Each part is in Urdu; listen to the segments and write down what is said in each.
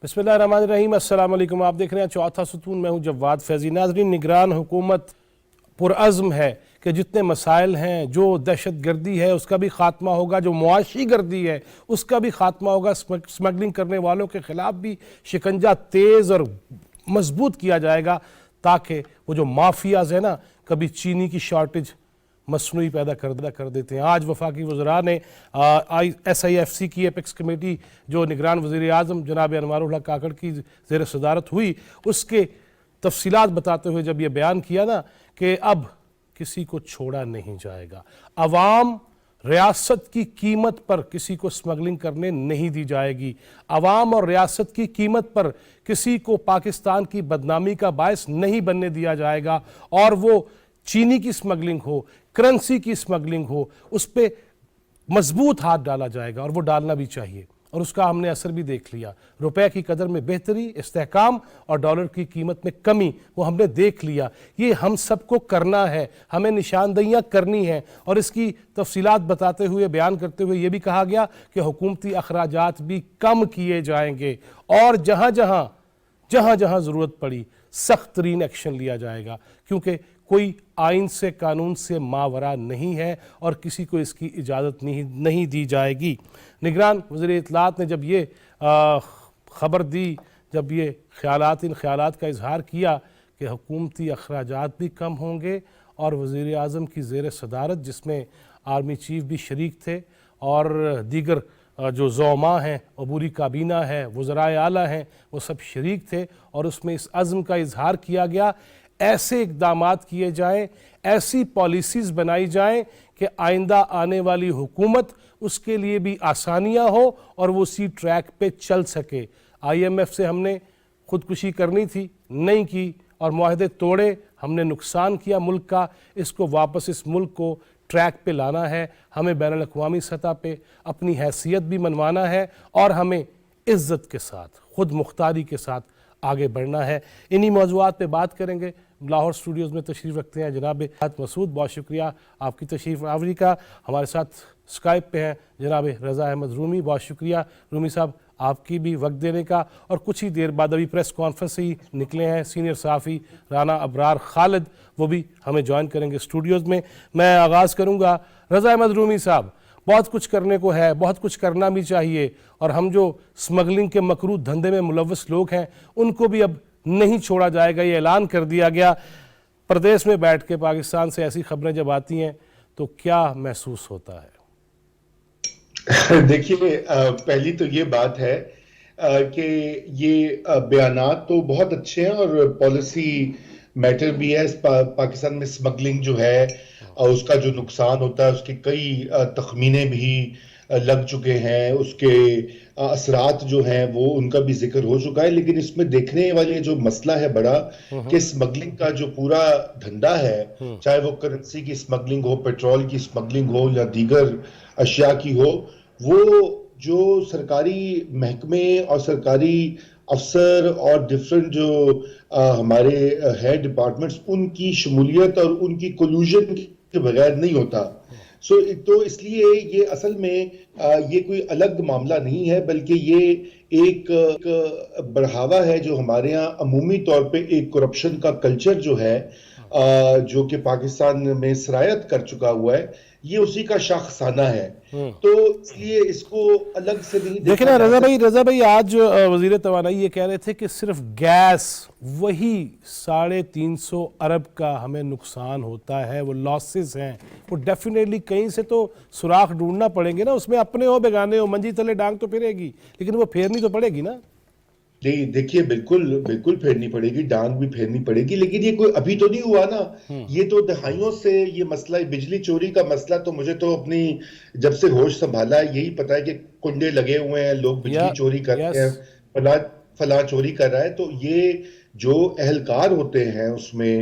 بسم اللہ الرحمن الرحیم، السلام علیکم۔ آپ دیکھ رہے ہیں چوتھا ستون، میں ہوں جواد فیضی۔ ناظرین، نگران حکومت پرعزم ہے کہ جتنے مسائل ہیں، جو دہشت گردی ہے اس کا بھی خاتمہ ہوگا، جو معاشی گردی ہے اس کا بھی خاتمہ ہوگا، سمگلنگ کرنے والوں کے خلاف بھی شکنجہ تیز اور مضبوط کیا جائے گا، تاکہ وہ جو مافیاز ہیں نا، کبھی چینی کی شارٹیج مصنوعی پیدا کر دیتے ہیں۔ آج وفاقی وزراء نے SIFC کی ایپیکس کمیٹی جو نگران وزیر اعظم جناب انوار الحق کاکڑ کی زیر صدارت ہوئی، اس کے تفصیلات بتاتے ہوئے جب یہ بیان کیا نا کہ اب کسی کو چھوڑا نہیں جائے گا، عوام ریاست کی قیمت پر کسی کو سمگلنگ کرنے نہیں دی جائے گی، عوام اور ریاست کی قیمت پر کسی کو پاکستان کی بدنامی کا باعث نہیں بننے دیا جائے گا، اور وہ چینی کی سمگلنگ ہو، کرنسی کی سمگلنگ ہو، اس پہ مضبوط ہاتھ ڈالا جائے گا، اور وہ ڈالنا بھی چاہیے، اور اس کا ہم نے اثر بھی دیکھ لیا۔ روپے کی قدر میں بہتری، استحکام، اور ڈالر کی قیمت میں کمی، وہ ہم نے دیکھ لیا۔ یہ ہم سب کو کرنا ہے، ہمیں نشاندہیاں کرنی ہیں، اور اس کی تفصیلات بتاتے ہوئے، بیان کرتے ہوئے یہ بھی کہا گیا کہ حکومتی اخراجات بھی کم کیے جائیں گے، اور جہاں جہاں ضرورت پڑی سخت ترین ایکشن لیا جائے گا، کیونکہ کوئی آئین سے، قانون سے ماورا نہیں ہے، اور کسی کو اس کی اجازت نہیں دی جائے گی۔ نگران وزیر اطلاعات نے جب یہ خبر دی، جب یہ ان خیالات کا اظہار کیا کہ حکومتی اخراجات بھی کم ہوں گے، اور وزیر اعظم کی زیر صدارت، جس میں آرمی چیف بھی شریک تھے اور دیگر جو زعماء ہیں، عبوری کابینہ ہے، وزرائے اعلیٰ ہیں، وہ سب شریک تھے، اور اس میں اس عزم کا اظہار کیا گیا، ایسے اقدامات کیے جائیں، ایسی پالیسیز بنائی جائیں کہ آئندہ آنے والی حکومت اس کے لیے بھی آسانیاں ہو اور وہ اسی ٹریک پہ چل سکے۔ IMF سے ہم نے خودکشی کرنی تھی، نہیں کی، اور معاہدے توڑے، ہم نے نقصان کیا ملک کا۔ اس کو واپس، اس ملک کو ٹریک پہ لانا ہے، ہمیں بین الاقوامی سطح پہ اپنی حیثیت بھی منوانا ہے، اور ہمیں عزت کے ساتھ، خود مختاری کے ساتھ آگے بڑھنا ہے۔ انہی موضوعات پہ بات کریں گے۔ لاہور اسٹوڈیوز میں تشریف رکھتے ہیں جناب مسعود، بہت شکریہ آپ کی تشریف آوری کا۔ ہمارے ساتھ اسکائپ پہ ہیں جناب رضا احمد رومی، بہت شکریہ رومی صاحب آپ کی بھی وقت دینے کا۔ اور کچھ ہی دیر بعد ابھی پریس کانفرنس سے ہی نکلے ہیں سینئر صحافی رانا ابرار خالد، وہ بھی ہمیں جوائن کریں گے اسٹوڈیوز میں۔ میں آغاز کروں گا رضا احمد رومی صاحب، بہت کچھ کرنے کو ہے، بہت کچھ کرنا بھی چاہیے، اور ہم جو سمگلنگ کے مکروہ دھندے میں ملوث لوگ ہیں ان کو بھی اب نہیں چھوڑا جائے گا، یہ اعلان کر دیا گیا۔ پردیس میں بیٹھ کے پاکستان سے ایسی خبریں جب آتی ہیں تو کیا محسوس ہوتا ہے؟ دیکھیے، پہلی تو یہ بات ہے کہ یہ بیانات تو بہت اچھے ہیں، اور پالیسی میٹر بھی ہے۔ پاکستان میں سمگلنگ جو ہے، اس کا جو نقصان ہوتا ہے، اس کے کئی تخمینے بھی لگ چکے ہیں، اس کے اثرات جو ہیں وہ ان کا بھی ذکر ہو چکا ہے۔ لیکن اس میں دیکھنے والے جو مسئلہ ہے بڑا، کہ سمگلنگ کا جو پورا دھندا ہے، چاہے وہ کرنسی کی سمگلنگ ہو، پیٹرول کی سمگلنگ ہو، یا دیگر اشیاء کی ہو، وہ جو سرکاری محکمے اور سرکاری افسر اور ڈیفرنٹ جو ہمارے ہے ڈپارٹمنٹس، ان کی شمولیت اور ان کی کولوژن کے بغیر نہیں ہوتا۔ تو اس لیے یہ اصل میں یہ کوئی الگ معاملہ نہیں ہے، بلکہ یہ ایک بڑھاوا ہے جو ہمارے ہاں عمومی طور پہ ایک کرپشن کا کلچر جو ہے، جو کہ پاکستان میں سرایت کر چکا ہوا ہے، یہ اسی کا شاخسانہ ہے۔ تو اس لیے اس کو الگ سے نہیں دیکھیں نا رضا بھائی، آج وزیر توانائی یہ کہہ رہے تھے کہ صرف گیس وہی 350 ارب کا ہمیں نقصان ہوتا ہے، وہ لاسز ہیں، وہ ڈیفینیٹلی کہیں سے تو سوراخ ڈھونڈنا پڑیں گے نا، اس میں اپنے ہو بیگانے ہو، منجی تلے ڈانگ تو پھرے گی، لیکن وہ پھیرنی تو پڑے گی نا۔ نہیں، دیکھیے، بالکل پھیرنی پڑے گی، ڈانگ بھی پھیرنی پڑے گی، لیکن یہ کوئی ابھی تو نہیں ہوا نا۔ یہ تو دہائیوں سے یہ مسئلہ، بجلی چوری کا مسئلہ تو مجھے تو اپنی جب سے ہوش سنبھالا ہے یہی پتا ہے کہ کنڈے لگے ہوئے ہیں، لوگ بجلی چوری کر رہے ہیں، فلاں چوری کر رہا ہے۔ تو یہ جو اہلکار ہوتے ہیں اس میں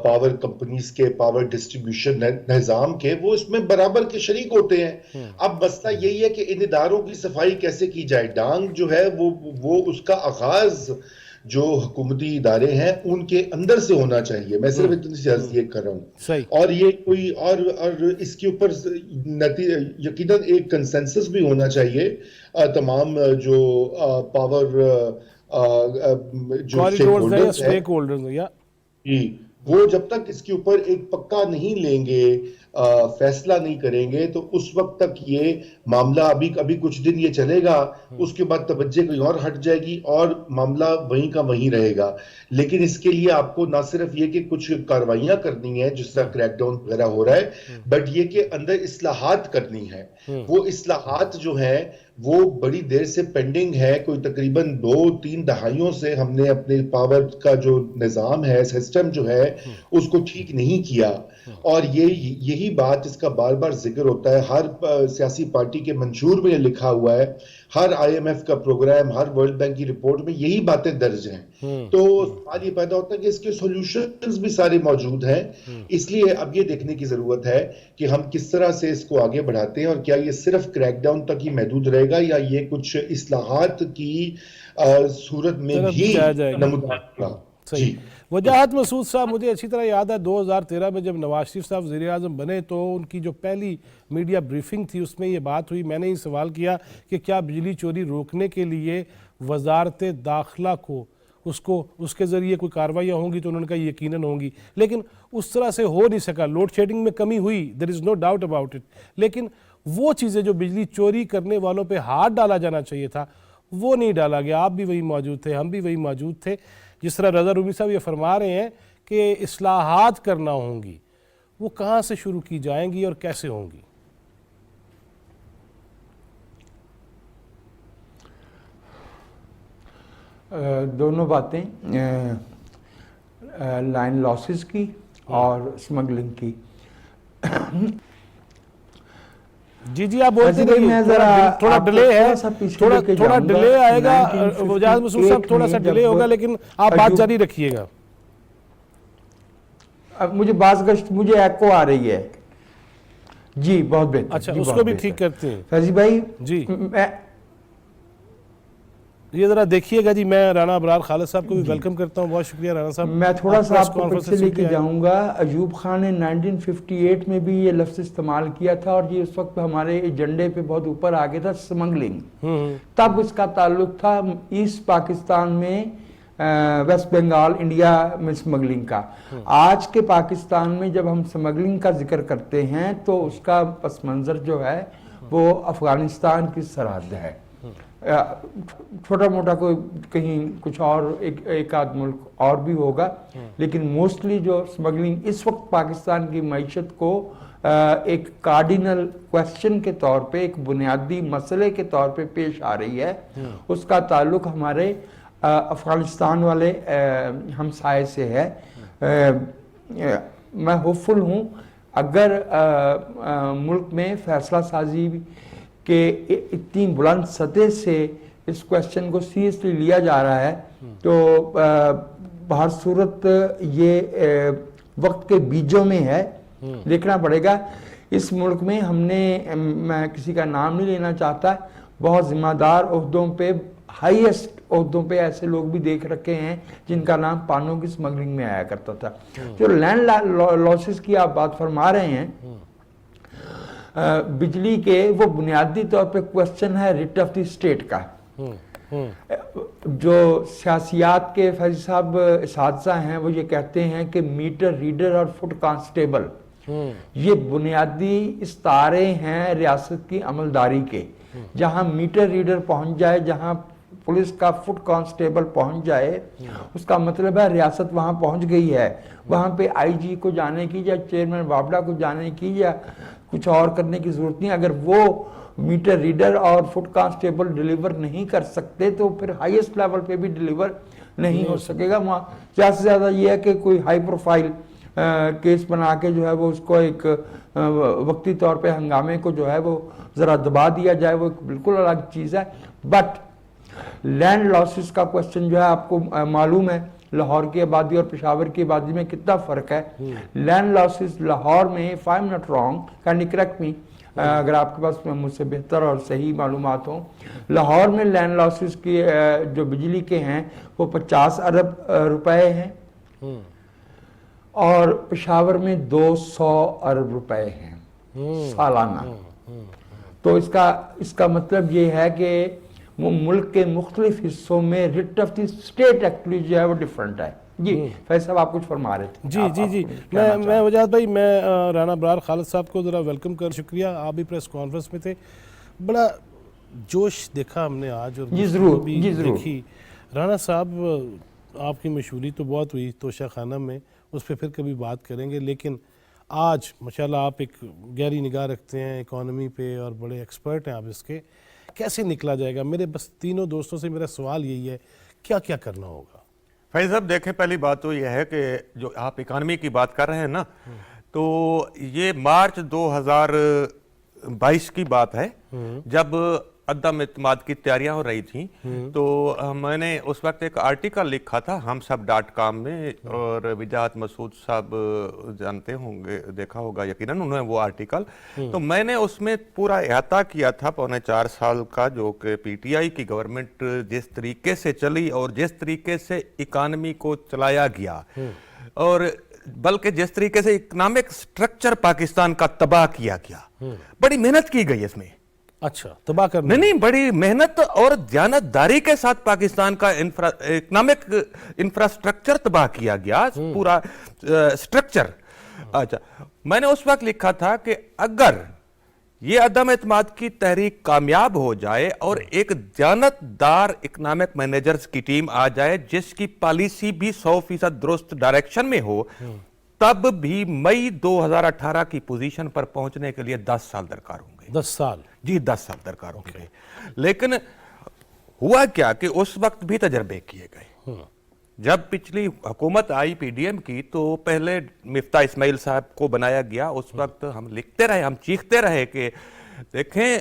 پاور کمپنیز کے، پاور ڈسٹریبیوشن نظام کے، وہ اس میں برابر کے شریک ہوتے ہیں۔ اب مسئلہ یہی ہے کہ ان اداروں کی صفائی کیسے کی جائے۔ ڈانگ جو ہے وہ اس کا آغاز جو حکومتی ادارے ہیں ان کے اندر سے ہونا چاہیے. میں صرف اتنی سی عرض یہ کر رہا ہوں. اور یہ کوئی اور اس کے اوپر یقیناً ایک کنسنسس بھی ہونا چاہیے تمام جو پاور جو اسٹیک ہولڈرز ہیں وہ جب تک اس کے اوپر ایک پکا نہیں لیں گے, فیصلہ نہیں کریں گے, تو اس وقت تک یہ معاملہ ابھی کچھ دن یہ چلے گا, اس کے بعد توجہ کوئی اور ہٹ جائے گی اور معاملہ وہیں کا وہیں رہے گا. لیکن اس کے لیے آپ کو نہ صرف یہ کہ کچھ کاروائیاں کرنی ہیں جس طرح کریک ڈاؤن وغیرہ ہو رہا ہے, بٹ یہ کہ اندر اصلاحات کرنی ہے. وہ اصلاحات جو ہیں وہ بڑی دیر سے پینڈنگ ہے, کوئی تقریباً 2-3 دہائیوں سے ہم نے اپنے پاور کا جو نظام ہے, سسٹم جو ہے, اس کو ٹھیک نہیں کیا. اور یہی بات اس کا بار بار ذکر ہوتا ہے, ہر سیاسی پارٹی کے منشور میں لکھا ہوا ہے, ہر IMF کا پروگرام, ہر ورلڈ بینک کی رپورٹ میں یہی باتیں درج ہیں. تو سوال یہ پیدا ہوتا ہے کہ اس کے سولوشنز بھی سارے موجود ہیں. اس لیے اب یہ دیکھنے کی ضرورت ہے کہ ہم کس طرح سے اس کو آگے بڑھاتے ہیں, اور کیا یہ صرف کریک ڈاؤن تک ہی محدود رہے گا یا یہ کچھ اصلاحات کی صورت میں بھی نمودار ہوگا. صحیح. وجاہت مسعود صاحب, مجھے اچھی طرح یاد ہے 2013 میں جب نواز شریف صاحب وزیر اعظم بنے تو ان کی جو پہلی میڈیا بریفنگ تھی اس میں یہ بات ہوئی, میں نے یہ سوال کیا کہ کیا بجلی چوری روکنے کے لیے وزارت داخلہ کو اس کے ذریعے کوئی کارروائیاں ہوں گی, تو انہوں نے کہا یقیناً ہوں گی, لیکن اس طرح سے ہو نہیں سکا. لوڈ شیڈنگ میں کمی ہوئی, there is no doubt about it, لیکن وہ چیزیں جو بجلی چوری کرنے والوں پہ ہاتھ ڈالا جانا چاہیے تھا وہ نہیں ڈالا گیا. آپ بھی وہی موجود تھے, ہم بھی وہی موجود تھے. جس طرح رضا رومی صاحب یہ فرما رہے ہیں کہ اصلاحات کرنا ہوں گی, وہ کہاں سے شروع کی جائیں گی اور کیسے ہوں گی؟ دونوں باتیں, لائن لاسز کی اور سمگلنگ کی. جی آپ بولتے رہیے, تھوڑا ڈیلے ہے, تھوڑا ڈیلے آئے گا. وجاہت مسعود صاحب تھوڑا سا ڈیلے ہوگا, لیکن آپ بات جاری رکھیے گا. اب مجھے ایکو آ رہی ہے. جی بہت بہتر. اچھا اس کو بھی ٹھیک کرتے ہیں فیضی بھائی. جی یہ ذرا دیکھیے گا. جی میں رانا ابرار خالد صاحب کو بھی ویلکم کرتا ہوں. بہت شکریہ رانا صاحب. میں تھوڑا سا آپ کو پیچھے لے کے جاؤں گا. ایوب خان نے 1958 میں بھی یہ لفظ استعمال کیا تھا, اور یہ اس وقت ہمارے ایجنڈے پہ بہت اوپر آ گیا تھا, سمگلنگ. تب اس کا تعلق تھا ایسٹ پاکستان میں, ویسٹ بنگال, انڈیا میں سمگلنگ کا. آج کے پاکستان میں جب ہم سمگلنگ کا ذکر کرتے ہیں تو اس کا پس منظر جو ہے وہ افغانستان کی سرحد ہے. چھوٹا موٹا کوئی کہیں کچھ اور ایک آدھ ملک اور بھی ہوگا, لیکن موسٹلی جو سمگلنگ اس وقت پاکستان کی معیشت کو ایک کارڈینل کویسچن کے طور پہ, ایک بنیادی مسئلے کے طور پہ پیش آ رہی ہے, اس کا تعلق ہمارے افغانستان والے ہمسائے سے ہے. میں ہوپفل ہوں اگر ملک میں فیصلہ سازی کہ اتنی بلند سطح سے اس کویسچن کو سیریسلی لیا جا رہا ہے, تو بہر صورت یہ وقت کے بیجوں میں ہے. دیکھنا پڑے گا. اس ملک میں ہم نے, میں کسی کا نام نہیں لینا چاہتا, بہت ذمہ دار عہدوں پہ, ہائیسٹ عہدوں پہ ایسے لوگ بھی دیکھ رکھے ہیں جن کا نام پانوں کی سمگلنگ میں آیا کرتا تھا. جو لینڈ لاسز کی آپ بات فرما رہے ہیں, بجلی کے, وہ بنیادی طور پہ کویسچن ہے ریٹ آف دی اسٹیٹ کا. جو سیاسیات کے فیضی صاحب اساتذہ ہیں وہ یہ کہتے ہیں کہ میٹر ریڈر اور فٹ کانسٹیبل یہ بنیادی استعارے ہیں ریاست کی عملداری کے. جہاں میٹر ریڈر پہنچ جائے, جہاں پولیس کا فٹ کانسٹیبل پہنچ جائے, اس کا مطلب ہے ریاست وہاں پہنچ گئی ہے. وہاں پہ IG کو جانے کی یا چیئرمین وابڈا کو جانے کی یا کچھ اور کرنے کی ضرورت نہیں. اگر وہ میٹر ریڈر اور فٹ کانسٹیبل ڈیلیور نہیں کر سکتے تو پھر ہائیسٹ لیول پہ بھی ڈیلیور نہیں ہو سکے گا. وہاں زیادہ سے زیادہ یہ ہے کہ کوئی ہائی پروفائل کیس بنا کے جو ہے وہ اس کو ایک وقتی طور پہ ہنگامے کو جو ہے وہ ذرا دبا دیا جائے, وہ ایک بالکل الگ چیز ہے. بٹ لینڈ لاسز کا کویسچن جو ہے آپ کو معلوم ہے لاہور کی آبادی اور پشاور کی آبادی میں کتنا فرق ہے. لینڈ لاسز لاہور میں, if I'm not wrong, can you correct me, اگر آپ کے پاس مجھ سے بہتر اور صحیح معلومات ہوں، لاہور میں لینڈ لاسز کی جو بجلی کے ہیں وہ 50 ارب روپے ہیں، اور پشاور میں 200 ارب روپے ہیں سالانہ۔ تو اس کا مطلب یہ ہے کہ وہ ملک کے مختلف حصوں میں rate of the state actually جو ہے وہ ڈیفرنٹ ہے۔ جی فیض صاحب آپ کچھ فرما رہے تھے۔ جی میں وجاہت بھائی، میں رانا ابرار خالد صاحب کو ذرا ویلکم کر، شکریہ، آپ بھی پریس کانفرنس میں تھے، بڑا جوش دیکھا ہم نے آج، اور جی ضرور، بھی جی ضرور۔ دیکھی۔ رانا صاحب آپ کی مشہوری تو بہت ہوئی توشہ خانہ میں، اس پہ پھر کبھی بات کریں گے، لیکن آج ماشاءاللہ آپ ایک گہری نگاہ رکھتے ہیں اکانومی پہ اور بڑے ایکسپرٹ ہیں آپ اس کے، کیسے نکلا جائے گا؟ میرے بس تینوں دوستوں سے میرا سوال یہی ہے، کیا کیا کرنا ہوگا؟ فیض صاحب دیکھیں، پہلی بات تو یہ ہے کہ جو آپ اکانومی کی بات کر رہے ہیں نا، تو یہ مارچ 2022 کی بات ہے، جب عدم اعتماد کی تیاریاں ہو رہی تھیں، تو میں نے اس وقت ایک آرٹیکل لکھا تھا ہم سب .com میں، اور وجاہت مسعود صاحب جانتے ہوں گے، دیکھا ہوگا یقیناً انہوں نے وہ آرٹیکل، تو میں نے اس میں پورا احاطہ کیا تھا 4.25 سال کا، جو کہ پی ٹی آئی کی گورنمنٹ جس طریقے سے چلی اور جس طریقے سے اکانومی کو چلایا گیا، اور بلکہ جس طریقے سے اکنامک سٹرکچر پاکستان کا تباہ کیا گیا، بڑی محنت کی گئی اس میں۔ اچھا، تباہ کرنا؟ نہیں، بڑی محنت اور دیانتداری کے ساتھ پاکستان کا اکنامک انفراسٹرکچر تباہ کیا گیا، پورا سٹرکچر۔ اچھا، میں نے اس وقت لکھا تھا کہ اگر یہ عدم اعتماد کی تحریک کامیاب ہو جائے اور ایک دیانتدار اکنامک مینیجرز کی ٹیم آ جائے جس کی پالیسی بھی 100% درست ڈائریکشن میں ہو، تب بھی مئی 2018 کی پوزیشن پر پہنچنے کے لیے 10 سال درکار ہوں گے۔ 10 سال؟ جی 10 سال درکار ہوں گے۔ لیکن ہوا کیا کہ اس وقت بھی تجربے کیے گئے۔ جب پچھلی حکومت آئی پی ڈی ایم کی، تو پہلے مفتاح اسماعیل صاحب کو بنایا گیا۔ اس وقت ہم لکھتے رہے، ہم چیختے رہے کہ دیکھیں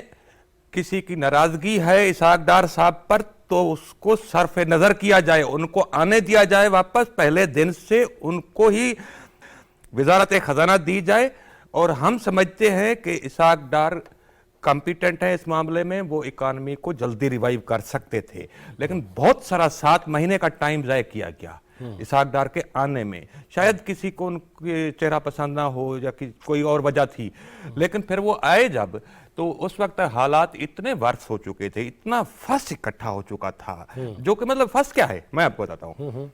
کسی کی ناراضگی ہے اسحاق ڈار صاحب پر تو اس کو صرف نظر کیا جائے، ان کو آنے دیا جائے واپس، پہلے دن سے ان کو ہی وزارت خزانہ دی جائے، اور ہم سمجھتے ہیں کہ اسحاق ڈار کمپیٹنٹ ہے اس معاملے میں، وہ اکانومی کو جلدی ریوائیو کر سکتے تھے، لیکن بہت سارا 7 مہینے کا ٹائم ضائع کیا گیا اسحاق ڈار کے آنے میں۔ شاید کسی کو ان کے چہرہ پسند نہ ہو یا کوئی اور وجہ تھی، لیکن پھر وہ آئے جب، تو اس وقت حالات اتنے ورس ہو چکے تھے، اتنا فس اکٹھا ہو چکا تھا، جو کہ مطلب فس کیا ہے میں آپ کو بتاتا ہوں۔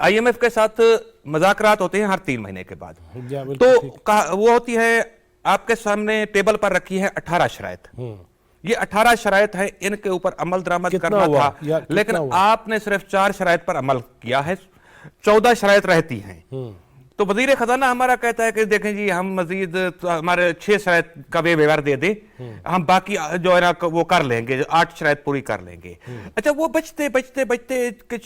آئی ایم ایف کے ساتھ مذاکرات ہوتے ہیں ہر 3 مہینے کے بعد، تو وہ ہوتی ہے آپ کے سامنے ٹیبل پر رکھی ہے 18 شرائط، یہ 18 شرائط ہیں، ان کے اوپر عمل درآمد کرنا تھا، لیکن آپ نے صرف 4 شرائط پر عمل کیا ہے، 14 شرائط رہتی ہیں۔ تو وزیر خزانہ ہمارا کہتا ہے کہ دیکھیں جی ہم مزید ہمارے 6 شرائط کا ویور دے دیں، ہم باقی جو ہے نا وہ کر لیں گے، 8 شرائط پوری کر لیں گے۔ اچھا، وہ بچتے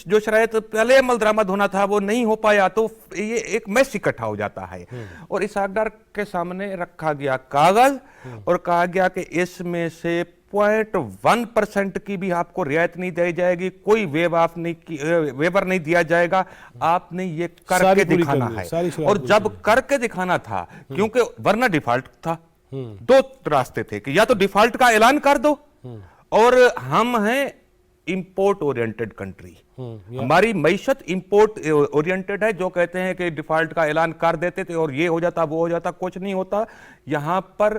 جو شرائط پہلے عمل درآمد ہونا تھا وہ نہیں ہو پایا، تو یہ ایک میس اکٹھا ہو جاتا ہے، اور اسحاق ڈار کے سامنے رکھا گیا کاغذ اور کہا گیا کہ اس میں سے 0.1% کی بھی آپ کو رعایت نہیں دی جائے گی، کوئی ویور نہیں دیا جائے گا، آپ نے یہ کر کے دکھانا ہے۔ اور جب کر کے دکھانا تھا، کیونکہ ورنہ ڈیفالٹ تھا، 2 راستے تھے کہ یا تو ڈیفالٹ کا اعلان کر دو، اور ہم ہیں امپورٹ اورینٹڈ کنٹری، ہماری معیشت امپورٹ اورینٹڈ ہے، جو کہتے ہیں کہ ڈیفالٹ کا اعلان کر دیتے تھے اور یہ ہو جاتا وہ ہو جاتا، کچھ نہیں ہوتا۔ یہاں پر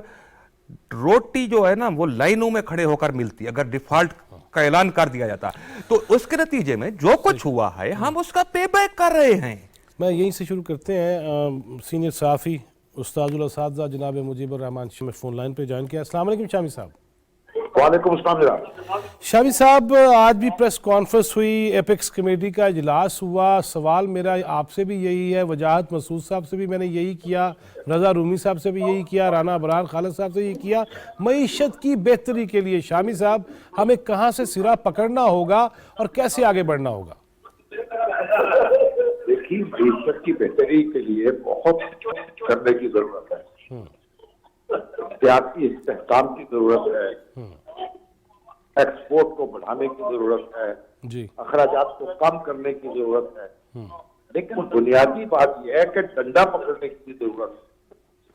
روٹی جو ہے نا وہ لائنوں میں کھڑے ہو کر ملتی، اگر ڈیفالٹ کا اعلان کر دیا جاتا، تو اس کے نتیجے میں جو کچھ ہوا ہے ہم اس کا پے بیک کر رہے ہیں۔ میں یہیں سے شروع کرتے ہیں، سینئر صحافی استاد الاساتذہ جناب مجیب الرحمان میں فون لائن پہ جوائن کیا۔ السلام علیکم شامی صاحب۔ وعلیکم السلام جناب۔ شامی صاحب، آج بھی پریس کانفرنس ہوئی، ایپیکس کمیٹی کا اجلاس ہوا، سوال میرا آپ سے بھی یہی ہے، وجاہت مسعود صاحب سے بھی میں نے یہی کیا، رضا رومی صاحب سے بھی یہی کیا، رانا ابرار خالد صاحب سے یہی کیا، معیشت کی بہتری کے لیے شامی صاحب ہمیں کہاں سے سرا پکڑنا ہوگا اور کیسے آگے بڑھنا ہوگا؟ دیکھیے، معیشت کی بہتری کے لیے بہت کرنے کی ضرورت ہے، احتیاطی استحکام کی ضرورت ہے، ایکسپورٹ کو بڑھانے کی ضرورت ہے، جی، اخراجات کو کم کرنے کی ضرورت ہے، لیکن بنیادی بات یہ ہے کہ ڈنڈا پکڑنے کی ضرورت ہے۔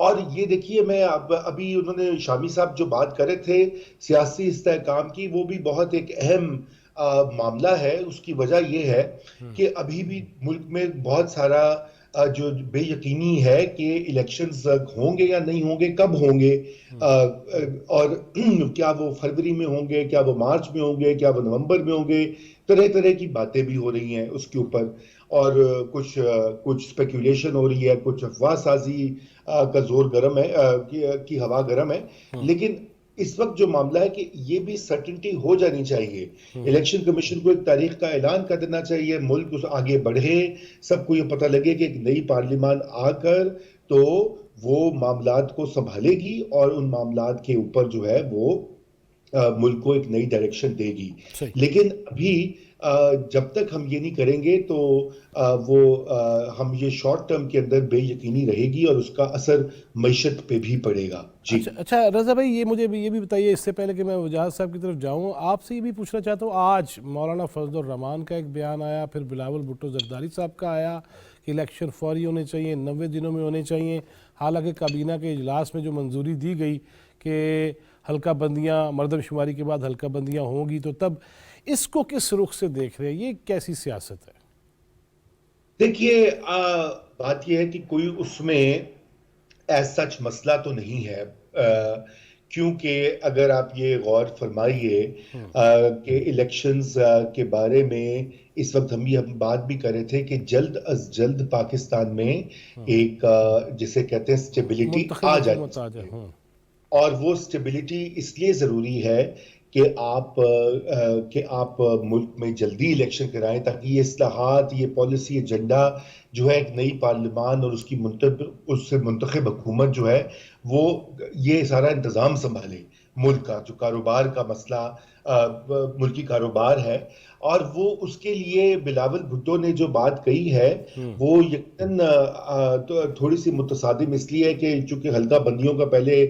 اور یہ دیکھیے میں ابھی انہوں نے شامی صاحب جو بات کر رہے تھے سیاسی استحکام کی، وہ بھی بہت ایک اہم معاملہ ہے. اس کی وجہ یہ ہے کہ ابھی بھی ملک میں بہت سارا جو بے یقینی ہے کہ الیکشنز ہوں گے یا نہیں ہوں گے، کب ہوں گے، اور کیا وہ فروری میں ہوں گے، کیا وہ مارچ میں ہوں گے، کیا وہ نومبر میں ہوں گے. طرح طرح کی باتیں بھی ہو رہی ہیں اس کے اوپر، اور کچھ اسپیکولیشن ہو رہی ہے، کچھ افواہ سازی کا زور گرم ہے، کی ہوا گرم ہے. لیکن اس وقت جو معاملہ ہے کہ یہ بھی سرٹنٹی ہو جانی چاہیے. الیکشن کمیشن کو ایک تاریخ کا اعلان کر دینا چاہیے، ملک اس آگے بڑھے، سب کو یہ پتہ لگے کہ ایک نئی پارلیمان آ کر تو وہ معاملات کو سنبھالے گی اور ان معاملات کے اوپر جو ہے وہ ملک کو ایک نئی ڈائریکشن دے گی. لیکن ابھی جب تک ہم یہ نہیں کریں گے تو وہ ہم یہ شارٹ ٹرم کے اندر بے یقینی رہے گی اور اس کا اثر معیشت پہ بھی پڑے گا. جی اچھا رضا بھائی، یہ مجھے یہ بھی بتائیے اس سے پہلے کہ میں وجاہت صاحب کی طرف جاؤں، آپ سے یہ بھی پوچھنا چاہتا ہوں، آج مولانا فضل الرحمان کا ایک بیان آیا، پھر بلاول بھٹو زرداری صاحب کا آیا کہ الیکشن فوری ہونے چاہیے، 90 دنوں میں ہونے چاہیے. حالانکہ کابینہ کے اجلاس میں جو منظوری دی گئی کہ حلقہ بندیاں، مردم شماری کے بعد حلقہ بندیاں ہوں گی، تو تب اس کو کس رخ سے دیکھ رہے ہیں؟ یہ کیسی سیاست ہے؟ دیکھیے بات یہ ہے کہ کوئی اس میں ایز سچ مسئلہ تو نہیں ہے، کیونکہ اگر آپ یہ غور فرمائیے کہ الیکشنز کے بارے میں اس وقت ہم بات بھی کر رہے تھے کہ جلد از جلد پاکستان میں ایک جسے کہتے ہیں سٹیبلٹی آ جائے، اور وہ سٹیبلٹی اس لیے ضروری ہے کہ آپ ملک میں جلدی الیکشن کرائیں تاکہ یہ اصلاحات، یہ پالیسی ایجنڈا جو ہے ایک نئی پارلیمان اور اس سے منتخب حکومت جو ہے وہ یہ سارا انتظام سنبھالے. ملک کا جو کاروبار کا مسئلہ ملکی کاروبار ہے، اور وہ اس کے لیے بلاول بھٹو نے جو بات کہی ہے وہ یقیناً تھوڑی سی متصادم اس لیے ہے کہ چونکہ حلقہ بندیوں کا پہلے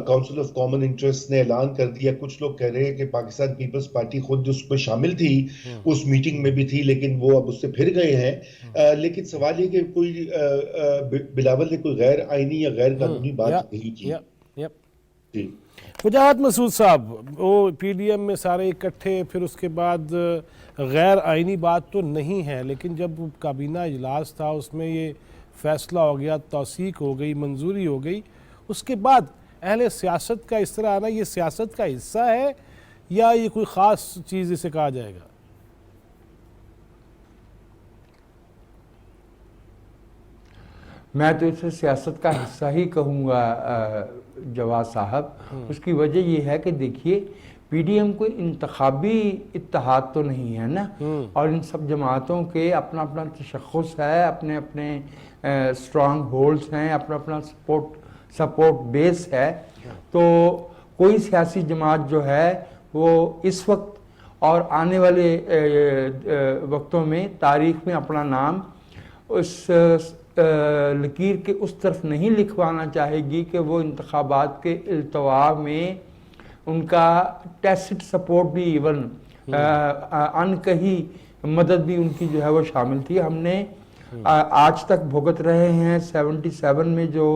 کونسل آف کامن انٹرسٹ نے اعلان کر دیا. کچھ لوگ کہہ رہے ہیں کہ پاکستان پیپلز پارٹی خود اس میں شامل تھی، اس میٹنگ میں بھی تھی، لیکن وہ اب اس سے پھر گئے ہیں. لیکن سوال یہ کہ کوئی بلاول نے کوئی غیر آئینی یا غیر قانونی بات نہیں کی. جی وجاہت مسعود صاحب، وہ پی ڈی ایم میں سارے اکٹھے، پھر اس کے بعد غیر آئینی بات تو نہیں ہے، لیکن جب کابینہ اجلاس تھا اس میں یہ فیصلہ ہو گیا، توثیق ہو گئی، منظوری ہو گئی، اس کے بعد اہل سیاست کا اس طرح آنا یہ سیاست کا حصہ ہے یا یہ کوئی خاص چیز اسے کہا جائے گا؟ میں تو اسے سیاست کا حصہ ہی کہوں گا جواد صاحب. اس کی وجہ یہ ہے کہ دیکھیے پی ڈی ایم کوئی انتخابی اتحاد تو نہیں ہے نا، اور ان سب جماعتوں کے اپنا اپنا تشخص ہے، اپنے اپنے اسٹرانگ ہولڈز ہیں، اپنا اپنا سپورٹ بیس ہے. تو کوئی سیاسی جماعت جو ہے وہ اس وقت اور آنے والے وقتوں میں تاریخ میں اپنا نام اس لکیر کے اس طرف نہیں لکھوانا چاہے گی کہ وہ انتخابات کے التوا میں ان کا ٹیسٹ سپورٹ بھی ایون ان کہی مدد بھی ان کی جو ہے وہ شامل تھی. ہم نے آج تک بھگت رہے ہیں 77 میں جو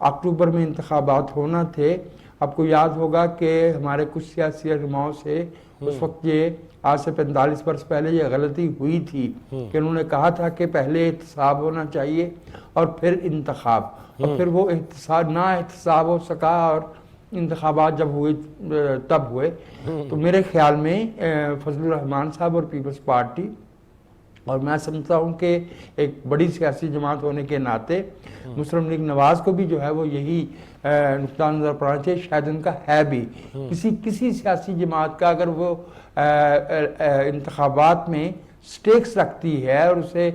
اکتوبر میں انتخابات ہونا تھے. آپ کو یاد ہوگا کہ ہمارے کچھ سیاسی رہنماؤں سے اس وقت یہ آج سے 45 برس پہلے یہ غلطی ہوئی تھی کہ انہوں نے کہا تھا کہ پہلے احتساب ہونا چاہیے اور پھر انتخاب، اور پھر وہ احتساب ہو سکا اور انتخابات جب ہوئے تب ہوئے. تو میرے خیال میں فضل الرحمان صاحب اور پیپلز پارٹی، اور میں سمجھتا ہوں کہ ایک بڑی سیاسی جماعت ہونے کے ناطے مسلم لیگ نواز کو بھی جو ہے وہ یہی نقطہ نظر پڑنا چاہیے. شاید ان کا ہے بھی کسی سیاسی جماعت کا اگر وہ انتخابات میں سٹیکس رکھتی ہے اور اسے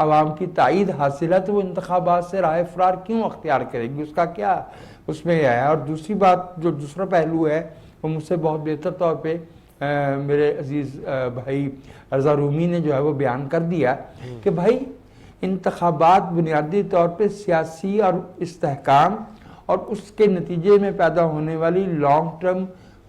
عوام کی تائید حاصل ہے تو وہ انتخابات سے راہ فرار کیوں اختیار کرے گی؟ اس کا کیا اس میں ہے؟ اور دوسری بات جو دوسرا پہلو ہے وہ مجھ سے بہت بہتر طور پہ میرے عزیز بھائی رضا رومی نے جو ہے وہ بیان کر دیا کہ بھائی انتخابات بنیادی طور پہ سیاسی اور استحکام اور اس کے نتیجے میں پیدا ہونے والی لانگ ٹرم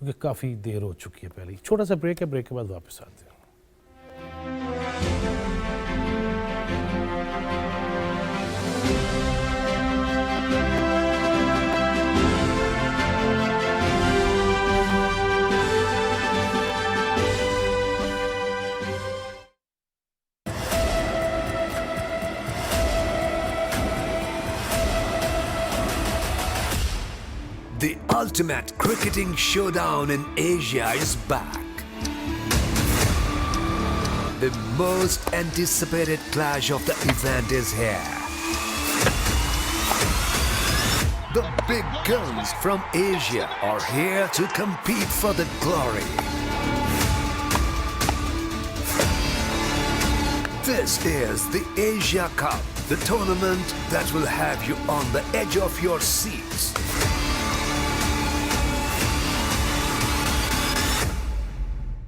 کیونکہ کافی دیر ہو چکی ہے پہلے. چھوٹا سا بریک ہے, بریک کے بعد واپس آتے ہیں. The ultimate cricketing showdown in Asia is back. The most anticipated clash of the event is here. The big guns from Asia are here to compete for the glory. This is the Asia Cup, the tournament that will have you on the edge of your seats.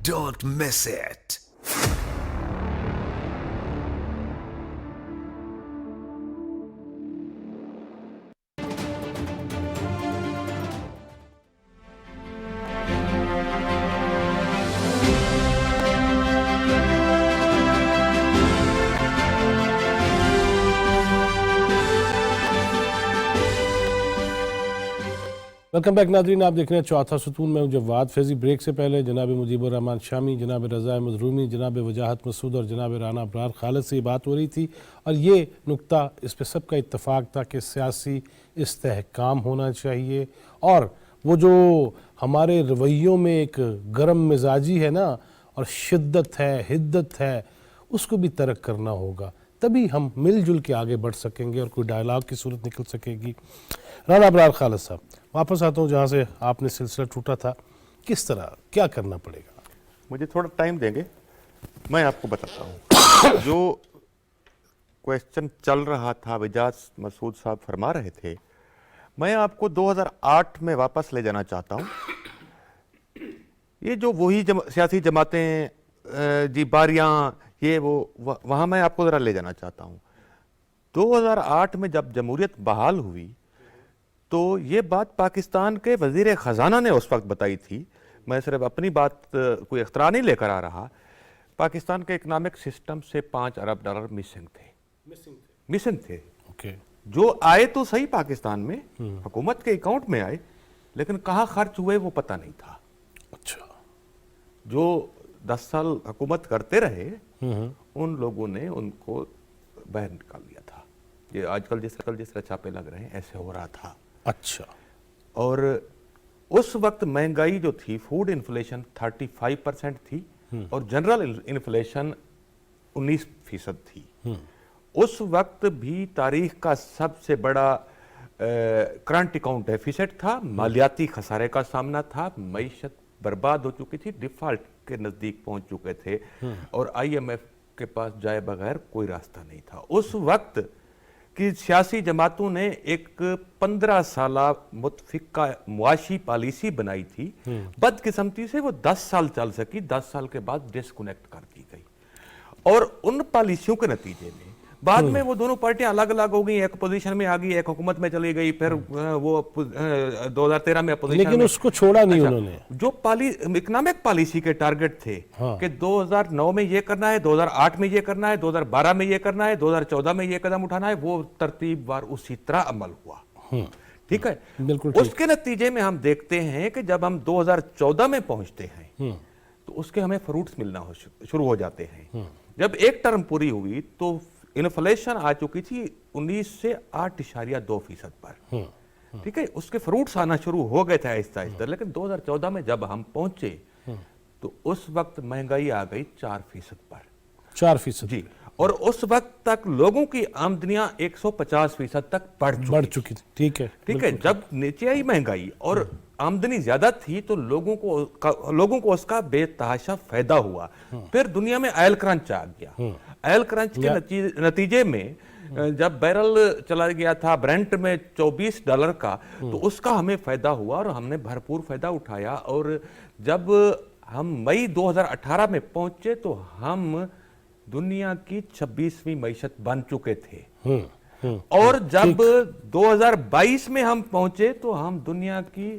Don't miss it. Welcome back ناظرین, آپ دیکھ رہے ہیں چوتھا ستون. میں ہوں جواد فیضی. بریک سے پہلے جناب مجیب الرحمان شامی, جناب رضا احمد رومی, جناب وجاہت مسعود اور جناب رانا ابرار خالد سے یہ بات ہو رہی تھی, اور یہ نکتہ اس پہ سب کا اتفاق تھا کہ سیاسی استحکام ہونا چاہیے, اور وہ جو ہمارے رویوں میں ایک گرم مزاجی ہے نا, اور شدت ہے, حدت ہے, اس کو بھی ترک کرنا ہوگا, تبھی ہم مل جل کے آگے بڑھ سکیں گے اور کوئی ڈائلاگ کی صورت نکل سکے گی. رانا ابرار خالد صاحب, واپس آتا ہوں جہاں سے آپ نے سلسلہ ٹوٹا تھا. کس طرح کیا کرنا پڑے گا؟ مجھے تھوڑا ٹائم دیں گے, میں آپ کو بتاتا ہوں. جو کویسچن چل رہا تھا, وجاز مسعود صاحب فرما رہے تھے, میں آپ کو 2008 میں واپس لے جانا چاہتا ہوں. یہ جو وہی سیاسی جماعتیں, جی باریاں, یہ وہ, وہاں میں آپ کو ذرا لے جانا چاہتا ہوں. 2008 میں جب جمہوریت بحال ہوئی تو یہ بات پاکستان کے وزیر خزانہ نے اس وقت بتائی تھی. میں صرف اپنی بات کوئی اختراع نہیں لے کر آ رہا. پاکستان کے اکنامک سسٹم سے $5 ارب مسنگ تھے. جو آئے تو صحیح پاکستان میں, حکومت کے اکاؤنٹ میں آئے, لیکن کہاں خرچ ہوئے وہ پتہ نہیں تھا. اچھا. جو 10 سال حکومت کرتے رہے, ان لوگوں نے ان کو باہر نکال دیا تھا. یہ آج کل جس طرح چھاپے لگ رہے ہیں, ایسے ہو رہا تھا. اچھا. اور اس وقت مہنگائی جو تھی, فوڈ انفلیشن 35% تھی, اور جنرل انفلیشن 19% تھی. اس وقت بھی تاریخ کا سب سے بڑا کرنٹ اکاؤنٹ ڈیفیسٹ تھا, مالیاتی خسارے کا سامنا تھا, معیشت برباد ہو چکی تھی, ڈیفالٹ کے نزدیک پہنچ چکے تھے, اور IMF کے پاس جائے بغیر کوئی راستہ نہیں تھا. اس وقت کہ سیاسی جماعتوں نے ایک 15 سالہ متفقہ معاشی پالیسی بنائی تھی, بدقسمتی سے وہ 10 سال چل سکی, 10 سال کے بعد ڈسکنیکٹ کر دی گئی. اور ان پالیسیوں کے نتیجے میں بعد میں وہ دونوں پارٹیاں الگ الگ ہو گئی, ایک اپوزیشن میں آ گئی, ایک حکومت میں چلی گئی, پھر وہ 2013 میں اپوزیشن. لیکن اس کو چھوڑا نہیں انہوں نے. جو اکنامک پالیسی کے ٹارگٹ تھے کہ 2009 میں یہ کرنا ہے, 2008 میں یہ کرنا ہے, 2012 میں یہ کرنا ہے, 2014 میں یہ قدم اٹھانا ہے, وہ ترتیب وار اسی طرح عمل ہوا. ٹھیک ہے, اس کے نتیجے میں ہم دیکھتے ہیں کہ جب ہم 2014 میں پہنچتے ہیں تو اس کے ہمیں فروٹس ملنا شروع ہو جاتے ہیں. جب ایک ٹرم پوری ہوئی تو انفلیشن آ چکی تھی 19 سے 8.2% پر. ٹھیک ہے, اس کے فروٹس آنا شروع ہو گئے تھے آہستہ آہستہ. لیکن 2014 میں جب ہم پہنچے تو اس وقت مہنگائی آ گئی 4% پر. 4%. جی, اور اس وقت تک لوگوں کی آمدنیاں 150% تک بڑھ چکی تھی. ٹھیک ہے. ٹھیک ہے, جب نیچے آئی مہنگائی اور آمدنی زیادہ تھی تو لوگوں کو اس کا بے تحاشا فائدہ ہوا. پھر دنیا میں آئل کرنچ آ گیا. آئل کرنچ کے نتیجے میں جب بیرل چلا گیا تھا برنٹ میں $24 کا, تو اس کا ہمیں فائدہ ہوا اور ہم نے بھرپور فائدہ اٹھایا. اور جب ہم مئی 2018 میں پہنچے تو ہم دنیا کی 26ویں معیشت بن چکے تھے. اور جب 2022 میں ہم پہنچے تو ہم دنیا کی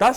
10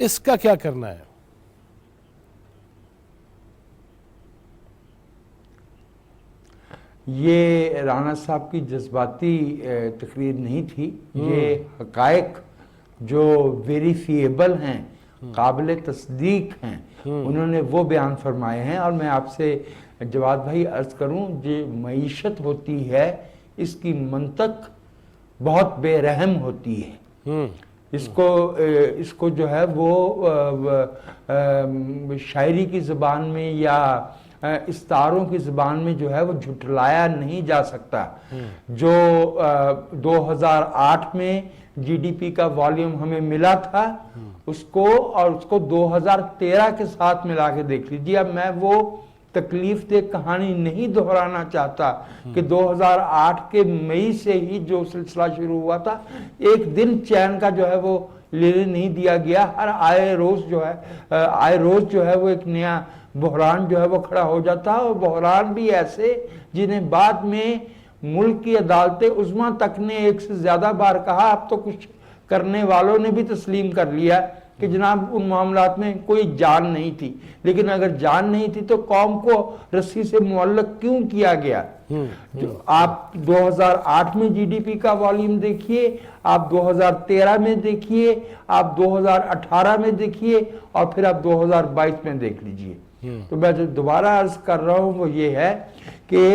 اس کا کیا کرنا ہے؟ یہ رانا صاحب کی جذباتی تقریر نہیں تھی، یہ حقائق جو ویریفیبل ہیں، قابل تصدیق ہیں، انہوں نے وہ بیان فرمائے ہیں. اور میں آپ سے جواد بھائی عرض کروں، جو معیشت ہوتی ہے اس کی منطق بہت بے رحم ہوتی ہے. اس کو جو ہے وہ شاعری کی زبان میں یا استعاروں کی زبان میں جو ہے وہ جھٹلایا نہیں جا سکتا. جو 2008 میں جی ڈی پی کا والیوم ہمیں ملا تھا اس کو اور اس کو 2013 کے ساتھ ملا کے دیکھ لیجیے. اب میں وہ تکلیف دہ کہانی نہیں دہرانا چاہتا کہ 2008 کے مئی سے ہی جو سلسلہ شروع ہوا تھا، ایک دن چین کا جو ہے وہ لینے نہیں دیا گیا. ہر آئے روز جو ہے وہ ایک نیا بحران جو ہے وہ کھڑا ہو جاتا، اور بحران بھی ایسے جنہیں بعد میں ملک کی عدالت عظمیٰ تک نے ایک سے زیادہ بار کہا، اب تو کچھ کرنے والوں نے بھی تسلیم کر لیا کہ جناب ان معاملات میں کوئی جان نہیں تھی. لیکن اگر جان نہیں تھی تو قوم کو رسی سے معلق کیوں کیا گیا؟ آپ 2008 میں جی ڈی پی کا والیوم دیکھیے، آپ 2013 میں دیکھیے، آپ 2018 میں دیکھیے، اور پھر آپ 2022 میں دیکھ لیجئے. تو میں جو دوبارہ عرض کر رہا ہوں وہ یہ ہے کہ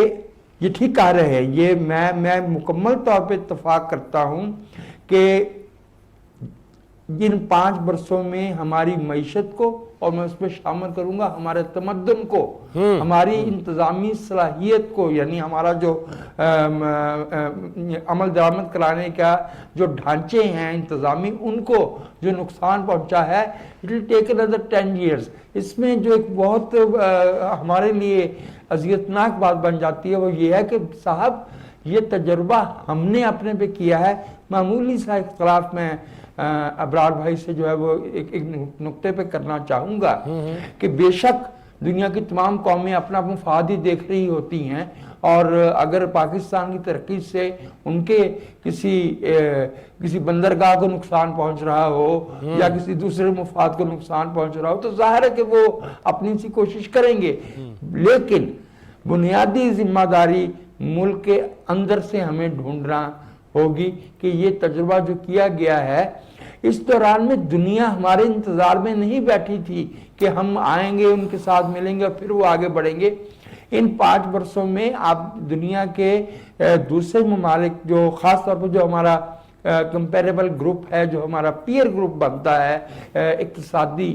یہ ٹھیک کہہ رہے ہیں. یہ میں مکمل طور پہ اتفاق کرتا ہوں کہ ان 5 برسوں میں ہماری معیشت کو، اور میں اس میں شامل کروں گا ہمارے تمدن کو، ہماری انتظامی صلاحیت کو، یعنی ہمارا جو عمل درآمد کرانے کا جو ڈھانچے ہیں انتظامی، ان کو جو نقصان پہنچا ہے. it will take another 10 years. اس میں جو ایک بہت ہمارے لیے اذیتناک بات بن جاتی ہے وہ یہ ہے کہ صاحب یہ تجربہ ہم نے اپنے پہ کیا ہے. معمولی سا اختلاف میں ابرار بھائی سے جو ہے وہ ایک نقطے پہ کرنا چاہوں گا کہ بے شک دنیا کی تمام قومیں اپنا مفاد ہی دیکھ رہی ہوتی ہیں، اور اگر پاکستان کی ترقی سے ان کے کسی بندرگاہ کو نقصان پہنچ رہا ہو یا کسی دوسرے مفاد کو نقصان پہنچ رہا ہو تو ظاہر ہے کہ وہ اپنی سی کوشش کریں گے. لیکن بنیادی ذمہ داری ملک کے اندر سے ہمیں ڈھونڈنا ہوگی کہ یہ تجربہ جو کیا گیا ہے، اس دوران میں دنیا ہمارے انتظار میں نہیں بیٹھی تھی کہ ہم آئیں گے ان کے ساتھ ملیں گے اور پھر وہ آگے بڑھیں گے. ان 5 برسوں میں آپ دنیا کے دوسرے ممالک جو خاص طور پر جو ہمارا کمپیریبل گروپ ہے، جو ہمارا پیئر گروپ بنتا ہے اقتصادی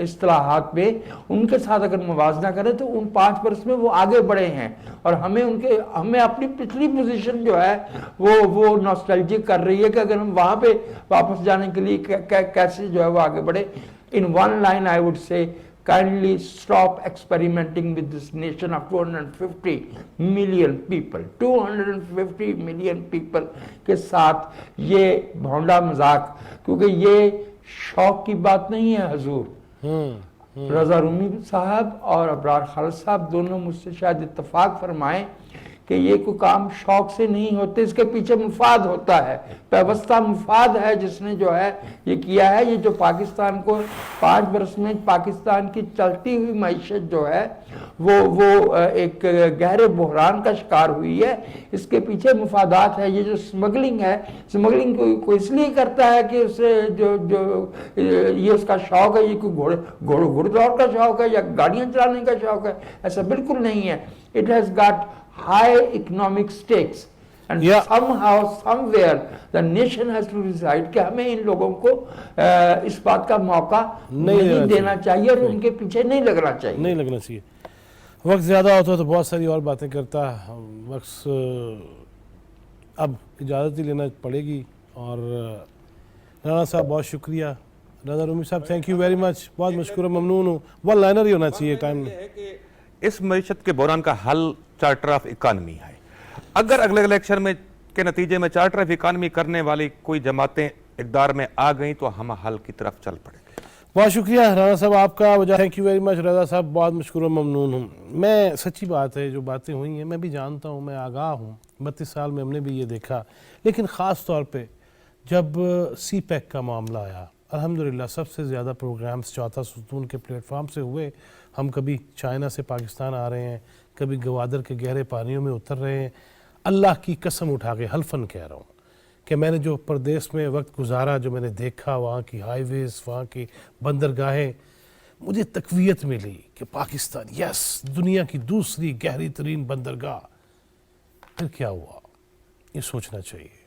اصطلاحات میں، ان کے ساتھ اگر موازنہ کریں تو ان 5 برس میں وہ آگے بڑھے ہیں، اور ہمیں اپنی پچھلی پوزیشن جو ہے وہ نوسٹیلجک کر رہی ہے کہ اگر ہم وہاں پہ واپس جانے کے لیے کیسے جو ہے وہ آگے بڑھے. In one line I would say, kindly stop experimenting with this nation of 250 million people. 250 million people کے ساتھ یہ بھونڈا مذاق، کیونکہ یہ شوق کی بات نہیں ہے حضور. رضا رومی صاحب اور ابرار خالد صاحب دونوں مجھ سے شاید اتفاق فرمائیں کہ یہ کوئی کام شوق سے نہیں ہوتے، اس کے پیچھے مفاد ہوتا ہے، پیوستہ مفاد ہے جس نے جو ہے یہ کیا ہے. یہ جو پاکستان کو 5 برس میں پاکستان کی چلتی ہوئی معیشت جو ہے وہ ایک گہرے بحران کا شکار ہوئی ہے، اس کے پیچھے مفادات ہے. یہ جو سمگلنگ ہے، سمگلنگ کو اس لیے کرتا ہے کہ اسے جو یہ اس کا شوق ہے، یہ کوئی گھوڑ دوڑ کا شوق ہے یا گاڑیاں چلانے کا شوق ہے، ایسا بالکل نہیں ہے. It has got high economic stakes and somehow somewhere the nation has to decide کہ ہمیں ان لوگوں کو اس بات کا موقع نہیں دینا چاہیے اور ان کے پیچھے نہیں لگنا چاہیے. وقت زیادہ ہوتا تو بہت ساری اور باتیں کرتا، وقت اب اجازت ہی لینا پڑے گی. اور رانا صاحب بہت شکریہ. رضا رومی صاحب تھینک یو ویری مچ، بہت مشکور ممنون ہوں. ون لائنر ہی ہونا چاہیے ٹائم میں. اس معیشت کے بحران کا حل چارٹر آف اکانومی ہے. اگر اگلے الیکشن میں کے نتیجے میں چارٹر آف اکانومی کرنے والی کوئی جماعتیں اقتدار میں آ گئیں تو ہم حل کی طرف چل پڑیں گے. بہت شکریہ رانا صاحب آپ کا. Thank you very much. Raza صاحب بہت مشکور و ممنون ہوں. میں سچی بات ہے جو باتیں ہوئی ہیں میں بھی جانتا ہوں، میں آگاہ ہوں، 32 سال میں ہم نے بھی یہ دیکھا. لیکن خاص طور پہ جب سی پیک کا معاملہ آیا، الحمدللہ سب سے زیادہ پروگرامز چوتھا ستون کے پلیٹ فارم سے ہوئے. ہم کبھی چائنا سے پاکستان آ رہے ہیں, کبھی گوادر کے گہرے پانیوں میں اتر رہے ہیں. اللہ کی قسم اٹھا کے حلفاً کہہ رہا ہوں کہ میں نے جو پردیس میں وقت گزارا, جو میں نے دیکھا, وہاں کی ہائی ویز, وہاں کی بندرگاہیں, مجھے تقویت ملی کہ پاکستان یس دنیا کی دوسری گہری ترین بندرگاہ. پھر کیا ہوا؟ یہ سوچنا چاہیے,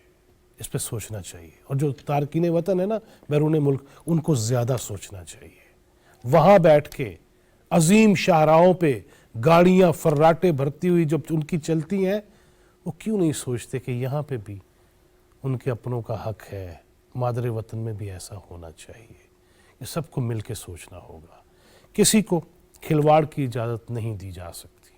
اس پہ سوچنا چاہیے. اور جو تارکین وطن ہے نا بیرون ملک, ان کو زیادہ سوچنا چاہیے. وہاں بیٹھ کے عظیم شاہراہوں پہ گاڑیاں فراٹے بھرتی ہوئی جب ان کی چلتی ہیں, وہ کیوں نہیں سوچتے کہ یہاں پہ بھی ان کے اپنوں کا حق ہے, مادر وطن میں بھی ایسا ہونا چاہیے. یہ سب کو مل کے سوچنا ہوگا. کسی کو کھلواڑ کی اجازت نہیں دی جا سکتی.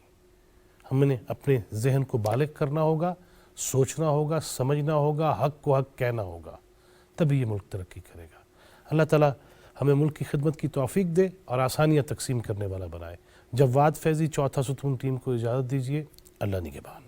ہم نے اپنے ذہن کو بالغ کرنا ہوگا, سوچنا ہوگا, سمجھنا ہوگا, حق کو حق کہنا ہوگا, تبھی یہ ملک ترقی کرے گا. اللہ تعالیٰ ہمیں ملک کی خدمت کی توفیق دے اور آسانیاں تقسیم کرنے والا بنائے. جواد فیضی چوتھا ستون ٹیم کو اجازت دیجیے. اللہ نگہبان.